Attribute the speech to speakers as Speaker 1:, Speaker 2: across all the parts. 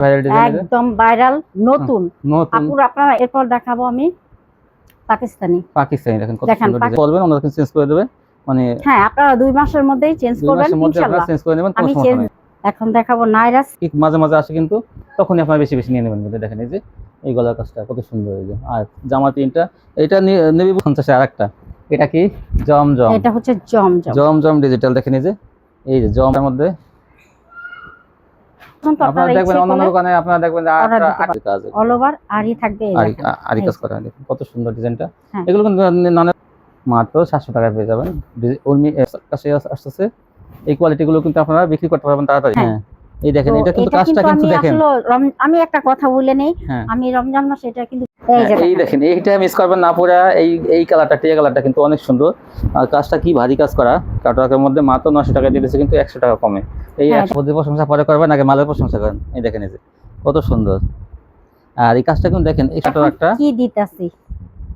Speaker 1: Viral design
Speaker 2: একদম viral নতুন আপুর আপনারা এরপর দেখাবো আমি পাকিস্তানি
Speaker 1: দেখেন কত সুন্দর ডিজাইন বলবেন ওনারা চেঞ্জ করে দেবে মানে
Speaker 2: হ্যাঁ আপনারা 2 মাসের মধ্যেই চেঞ্জ করবেন ইনশাআল্লাহ
Speaker 1: চেঞ্জ করে নেবেন
Speaker 2: আমি চেঞ্জ এখন দেখাবো নাইরাস
Speaker 1: মাঝে মাঝে আসে কিন্তু তখনই আপনারা বেশি বেশি নিয়ে নেবেন দেখেন এই যে এই গলার কাজটা কত সুন্দর এই যে আর জামা তিনটা এটা নেবি 50 আরেকটা এটা কি জমজম
Speaker 2: এটা হচ্ছে জমজম
Speaker 1: ডিজিটাল দেখেন এই যে জমের মধ্যে আপনারা দেখবেন অন্যান্য দোকানে আপনারা দেখবেন যে আরি কাজ
Speaker 2: অল ওভার আরি থাকবে
Speaker 1: আরি কাজ করা দেখুন কত সুন্দর ডিজাইনটা এগুলো কিন্তু মাত্র 700 টাকায় পেয়ে যাবেন উর্মি কাছে আসছে এই কোয়ালিটি গুলো কিন্তু আপনারা বিক্রি করতে পারবেন তাড়াতাড়ি হ্যাঁ এই দেখেন এটা কিন্তু কাজটা কিন্তু দেখেন
Speaker 2: আমি একটা কথা বলে নেই আমি রমজান মাসে এটা কিন্তু
Speaker 1: এই দেখেন এইটা মিস করবেন না পুরো এই কালারটা টিয়া কালারটা কিন্তু অনেক সুন্দর আর কাজটা কি ভারী কাজ করা কাটওয়ার্কের মধ্যে মাত্র 900 টাকা দিয়েছে কিন্তু 100 টাকা কমে এই 100 প্রশংসা পরে করবেন আগে মালের প্রশংসা করেন এই দেখেন এই যে কত সুন্দর আর এই কাজটা কিন্তু দেখেন এই কাটওয়ার্কটা
Speaker 2: কি দিতাছি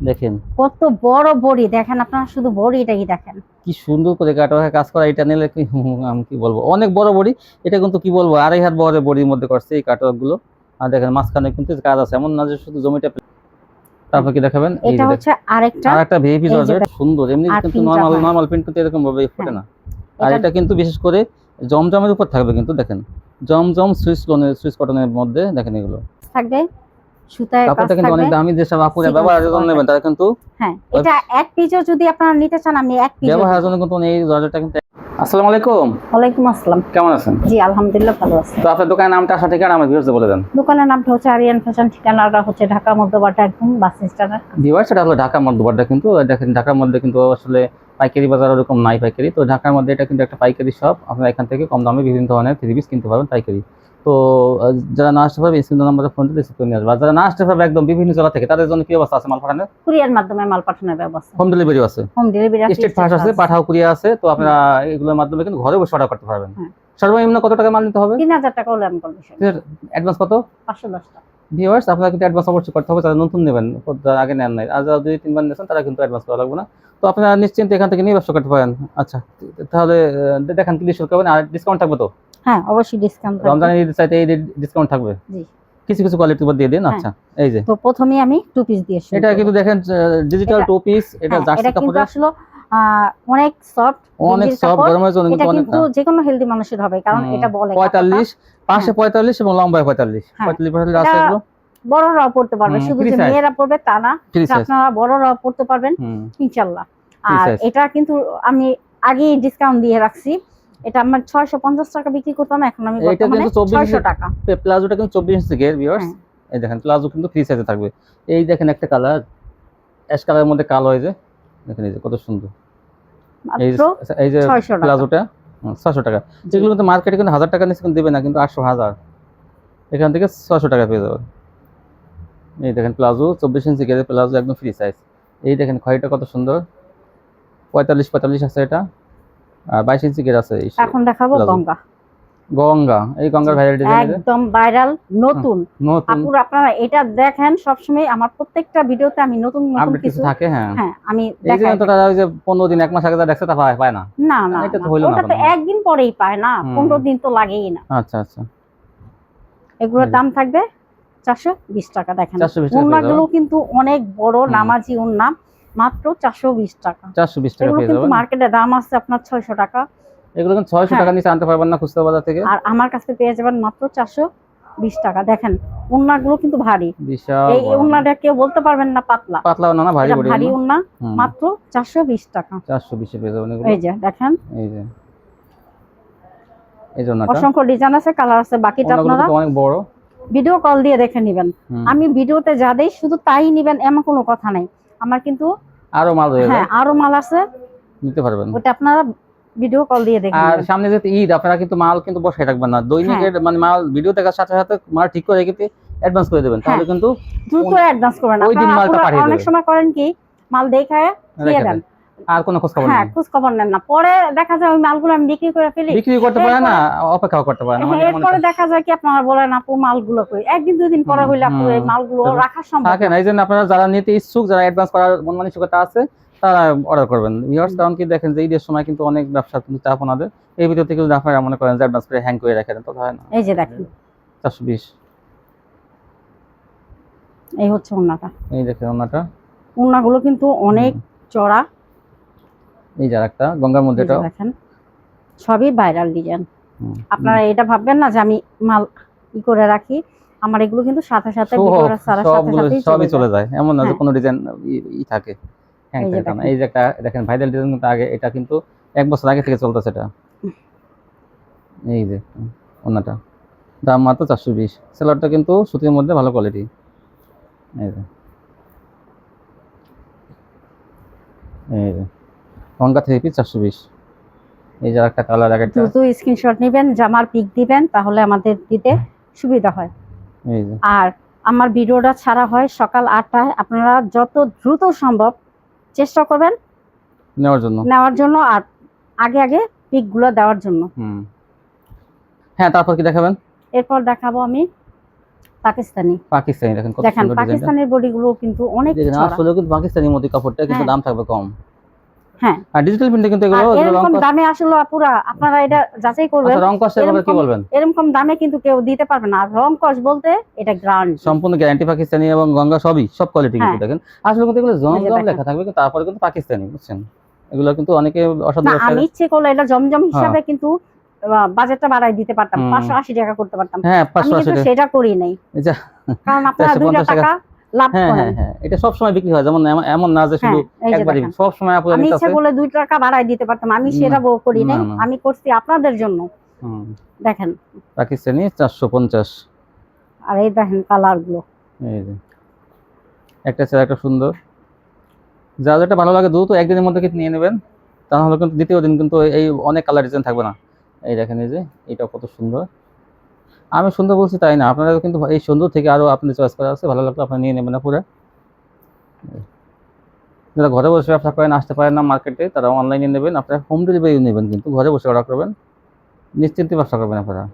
Speaker 1: দেখেন
Speaker 2: কত বড় বড়ি দেখেন আপনারা শুধু বড়িটাই দেখেন
Speaker 1: কি সুন্দর করে কাটওয়ার্কে কাজ করা এটা নিলে কি আমি কি বলবো অনেক বড় বড়ি এটা কিন্তু কি বলবো 2.5 হাত বড় বড়ির মধ্যে করছে এই কাটওয়ার্ক গুলো আর দেখেন মাঝখানে কিন্তু কাজ আছে এমন না যে শুধু জমিটা তারপর কি দেখাবেন
Speaker 2: এটা হচ্ছে আরেকটা
Speaker 1: ভিআইপি জর্জেট সুন্দর এমনি কিন্তু নরমাল প্রিন্ট কিন্তু এরকম ভাবে ফোটে না আর এটা কিন্তু বিশেষ করে জমজমের উপর থাকবে কিন্তু দেখেন জমজম সুইস কটনের মধ্যে দেখেন এগুলো থাকবে
Speaker 2: সুতায় কাজ থাকবে
Speaker 1: কিন্তু অনেক দামি যে সব আপুরা ব্যবহারের জন্য নেবেন তারা কিন্তু
Speaker 2: হ্যাঁ এটা এক পিসও যদি আপনারা নিতে চান আমি এক পিস
Speaker 1: ব্যবহারের জন্য কিন্তু এই জর্জেটটা কিন্তু আসসালামু আলাইকুম
Speaker 2: ওয়ালাইকুম আসসালাম
Speaker 1: কেমন আছেন
Speaker 2: জি আলহামদুলিল্লাহ ভালো আছি
Speaker 1: তো আপনার দোকানের নামটা আসলে ঠিকানা আমাকে ভিউয়ার্সদের বলে দেন
Speaker 2: দোকানের নামটা হচ্ছে আরিয়ান ফ্যাশন ঠিকানাটা হচ্ছে ঢাকা মধ্যবাড্ডা একদম বাস স্ট্যান্ডের
Speaker 1: ভিউয়ার্স এটা হলো ঢাকা মধ্যবাড্ডা কিন্তু দেখেন ঢাকার মধ্যে কিন্তু আসলে পাইকারি বাজার এরকম নাই পাইকারি তো ঢাকার মধ্যে এটা কিন্তু একটা পাইকারি শপ আপনারা এখান থেকে কম দামে বিভিন্ন ধরনের থ্রি পিস কিনতে পারবেন পাইকারি তো যারা না আসতে পারবে স্ক্রিন নাম্বারে ফোন দিয়ে রিসিভ করে নিয়ে আসবে আর যারা না আসতে পারবে একদম বিভিন্ন জেলা থেকে তাদের জন্য কি অবস্থা আছে মাল পাঠানোর
Speaker 2: কুরিয়ার মাধ্যমে মাল পাঠানোর ব্যবস্থা
Speaker 1: হোম ডেলিভারি আছে স্টেট ফাস্ট আছে পাঠাও কুরিয়ার আছে তো আপনারা এগুলোর মাধ্যমে কিন্তু ঘরে বসে অর্ডার করতে পারবেন সর্বনিম্ন কত টাকা মাল নিতে হবে
Speaker 2: 3000 টাকা হলে আমি করব
Speaker 1: অ্যাডভান্স কত
Speaker 2: 510 টাকা
Speaker 1: ভিউয়ার্স আপনারা কিন্তু অ্যাডভান্স অবশ্যই করতে হবে যারা নতুন নেবেন যারা আগে নেন নাই আর যারা 2-3 বার নিয়েছেন তারা কিন্তু অ্যাডভান্স করা লাগবে না তো আপনারা নিশ্চিন্তে এখান থেকে নিয়ে ব্যবসা করতে পারেন আচ্ছা তাহলে দেখেন কি ডিসকাউন্ট করবেন আর ডিসকাউন্ট থাকবে তো
Speaker 2: হ্যাঁ অবশ্যই ডিসকাউন্ট থাকবে
Speaker 1: রমজানের ঈদের চাইতে এই ডিসকাউন্ট থাকবে জি কিছু কোয়ালিটির উপর দিয়ে দেন আচ্ছা এই যে
Speaker 2: তো প্রথমেই আমি টু পিস দিয়ে শুরু
Speaker 1: এটা কিন্তু দেখেন ডিজিটাল টু পিস এটা জার্সি কাপড়
Speaker 2: আসলে অনেক সফট
Speaker 1: গরমের জন্য
Speaker 2: কিন্তু অনেক যে কোনো হেলদি মানুষের হবে কারণ এটা বলে
Speaker 1: 45 পাশে 45 এবং লম্বায় 45 আছে এগুলো
Speaker 2: বড়রাও পড়তে পারবে শুধু যে মেয়েরা পড়বে তা না আপনারা বড়রাও পড়তে পারবেন ইনশাআল্লাহ আর এটা কিন্তু আমি আগে ডিসকাউন্ট দিয়ে রাখছি এটা আমার 650 টাকা বিক্রি করতাম এখন আমি বর্তমানে 600 টাকা
Speaker 1: প্লাজোটা কিন্তু 24 ইঞ্চি গের ভিউয়ার্স এই দেখেন প্লাজো কিন্তু ফ্রি সাইজে থাকবে এই দেখেন একটা কালার অ্যাশ কালারের মধ্যে কালো হয়েছে দেখেন এই যে কত সুন্দর এই যে প্লাজোটা 600 টাকা যেগুলো কিন্তু মার্কেটে কিন্তু 1000 টাকা নিচে কিন্তু দিবে না কিন্তু 800 এখান থেকে 600 টাকা পেয়ে যাবেন এই দেখেন প্লাজো 24 ইঞ্চি গের প্লাজো একদম ফ্রি সাইজ এই দেখেন খয়েরটা কত সুন্দর 45 আছে এটা আর 22 ইঞ্চি গের আছে
Speaker 2: এখন দেখাবো
Speaker 1: গঙ্গা এই গঙ্গার ভাইরাল ডিজাইন
Speaker 2: একদম ভাইরাল নতুন আপুরা আপনারা এটা দেখেন সব সময় আমার প্রত্যেকটা ভিডিওতে আমি নতুন
Speaker 1: কিছু থাকে হ্যাঁ
Speaker 2: আমি
Speaker 1: দেখাই এই তো তারা ওই যে 15 দিন এক মাস আগে যা দেখছে তা পায় না
Speaker 2: না
Speaker 1: এটা তো হলো না
Speaker 2: ওটা তো একদিন পরেই পায় না 15 দিন তো লাগেই না
Speaker 1: আচ্ছা
Speaker 2: এগুলোর দাম থাকবে 420 টাকা দেখেন ওন্নাগুলো কিন্তু অনেক বড় নামাজি ওন্না মাত্র 420 টাকা
Speaker 1: পেয়ে যাবেন
Speaker 2: কিন্তু মার্কেটে দাম আছে আপনার 600 টাকা
Speaker 1: এগুলো কিন্তু 600 টাকা নিচে আনতে পারবেন না খুচরা বাজার থেকে
Speaker 2: আর আমার কাছে পেয়ে যাবেন মাত্র 420 টাকা দেখেন ওন্নাগুলো কিন্তু ভারী
Speaker 1: বিশাল
Speaker 2: এই ওন্নাটা কেউ বলতে পারবেন না পাতলা
Speaker 1: না ভারী
Speaker 2: ওন্না মাত্র 420 টাকা
Speaker 1: 420 পেয়ে যাবেন এগুলো
Speaker 2: এই যে দেখেন
Speaker 1: এই জন্য
Speaker 2: অসংখ্য ডিজাইন আছে কালার আছে বাকিটা আপনারা
Speaker 1: অনেক বড়
Speaker 2: ভিডিও কল দিয়ে দেখে নেবেন আমি ভিডিওতে যা দেই শুধু তাই নেবেন এমন কোনো কথা নাই আমার কিন্তু
Speaker 1: আরো মাল রয়েছে
Speaker 2: হ্যাঁ আরো মাল আছে
Speaker 1: নিতে পারবেন
Speaker 2: ওটা আপনারা ভিডিও কল দিয়ে দেখেন
Speaker 1: আর সামনে যেতে ঈদ আপনারা কিন্তু মাল কিন্তু বসায় রাখবেন না দৈনিকের মানে মাল ভিডিও দেখার সাথে সাথে মাল ঠিক করে রেখে অ্যাডভান্স করে দেবেন তাহলে কিন্তু
Speaker 2: দ্রুত অ্যাডভান্স করবেন
Speaker 1: ওই দিন মালটা পাঠিয়ে দেবেন
Speaker 2: অনেক সময় করেন কি মাল দেখায় দিয়ে দেন
Speaker 1: আর কোনো খোঁজ খবর
Speaker 2: হ্যাঁ খোঁজ খবর নেন না পরে দেখা যায় ওই মালগুলো আমি বিক্রি করে ফেলি
Speaker 1: বিক্রি করতে পারে না অপেক্ষা করতে পারে না
Speaker 2: এরপরে দেখা যায় কি আপনারা বলেন আপু মালগুলো কই একদিন দুই দিন পরে হইলে আপু এই মালগুলো রাখা সম্ভব
Speaker 1: থাকে না এইজন্য আপনারা যারা নিতে ইচ্ছুক যারা অ্যাডভান্স করার মন মানসিকতা আছে তারা অর্ডার করবেন ভিউয়ার্স কারণ কি দেখেন যে ঈদের সময় কিন্তু অনেক ব্যবসা কিন্তু চাপ আপনাদের এই ভিডিও থেকে যদি আপনারা মনে করেন যে অ্যাডভান্স করে হ্যাং করে রাখেন তো হয় না
Speaker 2: এই যে দেখেন
Speaker 1: 420
Speaker 2: এই হচ্ছে ওন্নাটা,
Speaker 1: এই দেখেন ওন্নাটা,
Speaker 2: ওন্নাগুলো কিন্তু অনেক চড়া।
Speaker 1: এই যে আরেকটা গঙ্গার মধ্যে, এটাও
Speaker 2: দেখেন সবই ভাইরাল ডিজাইন। আপনারা এটা ভাববেন না যে আমি মাল ই করে রাখি, আমার এগুলো কিন্তু সাথে সাথে ভিডিওর সাথে সাথে
Speaker 1: সবই চলে যায়, এমন না যে কোনো ডিজাইন ই থাকে। এই যে একটা দেখেন ভাইরাল ডিজাইন কিন্তু আগে, এটা কিন্তু 1 বছর আগে থেকে চলতেছে এটা। এই যে ওন্নাটা, দাম মাত্র 420। সেলারটা কিন্তু সুতির মধ্যে ভালো কোয়ালিটি। এই যে গঙ্গা 3 পিস 420। এই যে একটা কালার, একটা
Speaker 2: দ্রুত স্ক্রিনশট নেবেন, জামার পিক দিবেন, তাহলে আমাদের দিতে সুবিধা হয়।
Speaker 1: এই যে
Speaker 2: আর আমার ভিডিওটা ছাড়া হয় সকাল 8টায়, আপনারা যত দ্রুত সম্ভব চেষ্টা করবেন নেওয়ার জন্য আর আগে আগে পিকগুলো দেওয়ার জন্য।
Speaker 1: হ্যাঁ, তারপর কি দেখাবেন?
Speaker 2: এরপর দেখাবো আমি পাকিস্তানি।
Speaker 1: দেখেন কত সুন্দর ডিজাইন।
Speaker 2: পাকিস্তানের বডিগুলো কিন্তু অনেক চড়া।
Speaker 1: আসলে কিন্তু পাকিস্তানি মধ্যে কাপড়টা কিন্তু দাম থাকবে কম।
Speaker 2: হ্যাঁ,
Speaker 1: আর ডিজিটাল প্রিন্টে কিন্তু এগুলো
Speaker 2: এরকম দামে আসলে আপুরা আপনারা এটা যাচাই করবেন।
Speaker 1: আচ্ছা, রং কষের ব্যাপারে কি বলবেন?
Speaker 2: এরকম দামে কিন্তু কেউ দিতে পারবে না। আর রং কষ বলতে এটা গ্যারান্টি,
Speaker 1: সম্পূর্ণ গ্যারান্টি। পাকিস্তানি এবং গঙ্গা সব কোয়ালিটি কিন্তু দেখেন। আসলে কিন্তু এগুলো জমজম লেখা থাকবে, কিন্তু তারপরে কিন্তু পাকিস্তানি, বুঝছেন? এগুলো কিন্তু অনেকে অসাধারণ।
Speaker 2: আমি ইচ্ছে করলে এটা জমজম হিসাবে কিন্তু বাজেটটা বাড়াই দিতে পারতাম, 580 টাকা করতে পারতাম।
Speaker 1: হ্যাঁ,
Speaker 2: আমি কিন্তু সেটা করি নাই, কারণ আপনারা 2 টাকা লাভ করেন।
Speaker 1: হ্যাঁ, এটা সব সময় বিক্রি হয়, যেমন এমন না যে শুধু একবারই, সব সময় আপনারা
Speaker 2: আমি ইচ্ছে করলে 2 টাকা বাড়াই দিতে পারতাম, আমি সেটা করি নাই। আমি করছি আপনাদের জন্য। দেখেন
Speaker 1: পাকিস্তানি 450।
Speaker 2: আর এই দেখেন কালারগুলো,
Speaker 1: এই যে একটা ছেলে একটা সুন্দর, যা যেটা ভালো লাগে দ্রুত একদিনের মধ্যে কিন্তু নিয়ে নেবেন, তাহলে কিন্তু দ্বিতীয় দিন কিন্তু এই অনেক কালার ডিজাইন থাকবে না। এই দেখেন, এই যে এটা কত সুন্দর। আমি সুন্দর বলছি তাই না, আপনারা কিন্তু এই সুন্দর থেকে আরো আপনাদের চয়েস করা আছে, ভালো লাগলে আপনারা নিয়ে নেবেন না পুরো। যারা ঘরে বসে ব্যবসা করেন, আসতে পারেন না মার্কেটে, তারা অনলাইনে নেবেন। আপনারা হোম ডেলিভারি নেবেন, কিন্তু ঘরে বসে অর্ডার করবেন, নিশ্চিন্তে ব্যবসা করবেন আপনারা।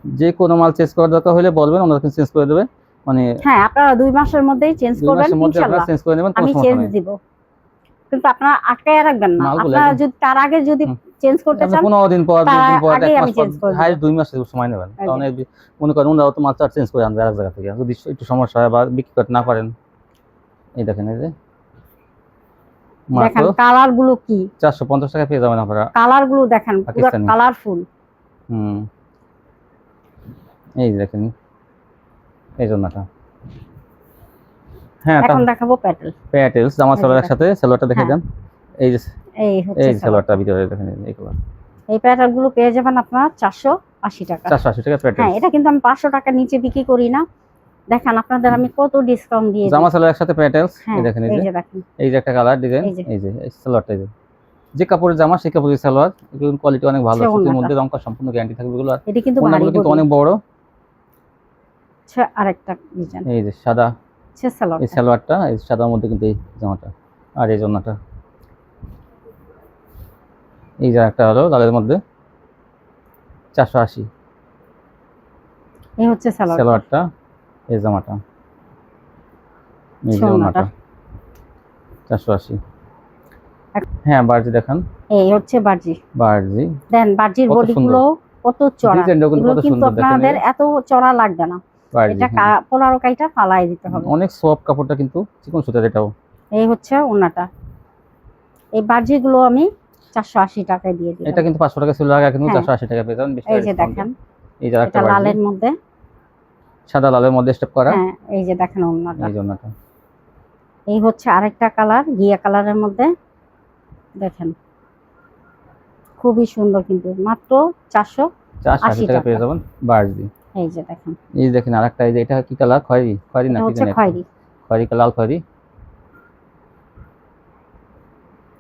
Speaker 1: যে কোনো মাল চেঞ্জ করার দরকার হলে বলবেন, ওনারা কিন্তু চেঞ্জ করে দেবে। মানে
Speaker 2: হ্যাঁ, আপনারা 2 মাসের মধ্যেই চেঞ্জ করবেন, ইনশাআল্লাহ
Speaker 1: চেঞ্জ করে নেবেন,
Speaker 2: আমি চেঞ্জ দিব। কিন্তু আপনারা আটকায় রাখবেন না, আপনারা যদি তার আগে যদি চেঞ্জ করতে চান
Speaker 1: 15 দিন পর, 2 দিন পর, 1 মাস পর, হাই 2 মাস সময় নেবেন। কারণ মনে করেন ওনারা তো মাল চেঞ্জ করে আনবে আরেক জায়গা থেকে, যদি একটু সমস্যা হয় বা বিক্রি করতে না পারেন। এই দেখেন, এই যে
Speaker 2: দেখেন কালারগুলো কি
Speaker 1: 450 টাকা পেয়ে যাবেন আপনারা।
Speaker 2: কালারগুলো দেখেন পুরো কালারফুল।
Speaker 1: এই দেখেন এই জন্যটা।
Speaker 2: হ্যাঁ, এখন দেখাবো
Speaker 1: প্যাটেলস জামা সালোয়ারের সাথে সালোয়ারটা দেখে দেন। এই যে এই সালোয়ারটা ভিতরে দেখেন, এই কালার।
Speaker 2: এই প্যাটেলগুলো পেয়ে যাবেন আপনারা 480 টাকা।
Speaker 1: 480 টাকা প্যাটেল।
Speaker 2: হ্যাঁ, এটা কিন্তু আমি 500 টাকার নিচে বিক্রি করি না। দেখেন আপনাদের আমি কত ডিসকাউন্ট দিয়ে দিই।
Speaker 1: জামা সালোয়ারের সাথে প্যাটেলস, এই দেখেন, এই যে দেখেন, এই যে একটা কালার ডিজাইন, এই যে সালোয়ারটা, এই যে কাপড়ের জামা সেই কাপড়ের সালোয়ার, এগুলো কোয়ালিটি অনেক ভালো, সুতির মধ্যে, রং কস সম্পূর্ণ গ্যারান্টি থাকবে এগুলো।
Speaker 2: এটা কিন্তু
Speaker 1: অনেক বড়।
Speaker 2: আচ্ছা, আরেকটা ডিজাইন,
Speaker 1: এই যে সাদা
Speaker 2: সালোয়ার,
Speaker 1: এই সালোয়ারটা, এই সাদার মধ্যে কিন্তু এই জামাটা, আর এই জন্যটা, এই যে একটা হলো লালের মধ্যে 480।
Speaker 2: এই হচ্ছে
Speaker 1: সালোয়ারটা, এই জামাটা, এই জামাটা 480। হ্যাঁ, বারজি দেখান।
Speaker 2: এই হচ্ছে বারজি দেন, বারজির বডিগুলো কত চড়া, এগুলো কিন্তু আপনাদের এত চড়া লাগবে না। এটা 15 কাইটা ফালাই দিতে হবে।
Speaker 1: অনেক সফট কাপড়টা, কিন্তু চিকন সুতার। এটাও
Speaker 2: এই হচ্ছে ওন্নাটা। এই বারজিগুলো আমি 480 টাকায় দিয়ে দিই।
Speaker 1: এটা কিন্তু 500 টাকা ছিল আগে, কিন্তু 480 টাকা পেয়ে যাবেন।
Speaker 2: এই যে দেখেন,
Speaker 1: এই যে একটা
Speaker 2: লালের মধ্যে,
Speaker 1: সাদা লালের মধ্যে স্টেপ করা।
Speaker 2: হ্যাঁ, এই যে দেখেন ওন্নাটা,
Speaker 1: এই জন্যটা।
Speaker 2: এই হচ্ছে আরেকটা কালার, ঘিয়া কালারের মধ্যে, দেখেন খুবই সুন্দর, কিন্তু মাত্র 480 টাকা
Speaker 1: পেয়ে যাবেন বারজি।
Speaker 2: এই যে দেখেন,
Speaker 1: এই দেখেন আরেকটা, এই যে এটা কি কালার? খয়েরি না কি জানেন? খয়েরি লাল খয়েরি,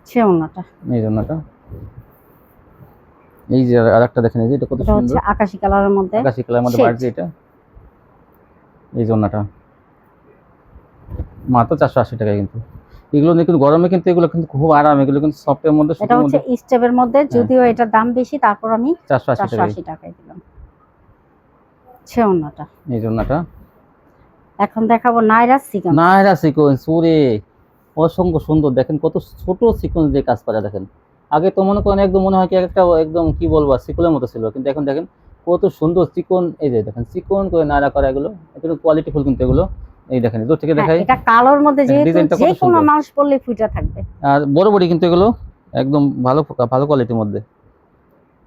Speaker 2: সেওনাটা,
Speaker 1: এই জন্যটা। এই যে আরেকটা দেখেন, এই যে এটা কত সুন্দর,
Speaker 2: হচ্ছে আকাশী কালারের মধ্যে,
Speaker 1: বারজি। এটা এই জন্যটা মাত্র 480 টাকা। কিন্তু এগুলো কিন্তু গরমে কিন্তু এগুলো কিন্তু খুব আরাম, এগুলো কিন্তু সফটের মধ্যে,
Speaker 2: এটা হচ্ছে স্টেপের মধ্যে, যদিও এটা দাম বেশি, তারপর আমি 480 টাকায় দিলাম। সেওনাটা,
Speaker 1: এই জন্যটা।
Speaker 2: এখন দেখাবো নায়রা
Speaker 1: সিকোয়েন্স। ওরে অসংখ্য সুন্দর, দেখেন কত ছোট সিকোয়েন্স দিয়ে কাজ করা। দেখেন আগে তো মনে করেন একদম মনে হয় কি একটা একদম কি বলবো সিকোয়েন্সের মতো ছিল, কিন্তু এখন দেখেন কত সুন্দর চিকন। এই যে দেখেন চিকন করে নায়রা করা, এগুলো কোয়ালিটি ফুল, কিন্তু এগুলো এই দেখেন দূর থেকে দেখাই,
Speaker 2: এটা কালোর মধ্যে যেহেতু যে কোনো মানুষ পরলে ফুটে থাকবে।
Speaker 1: আর বড় বড়ি কিন্তু এগুলো একদম ভালো ভালো কোয়ালিটির মধ্যে।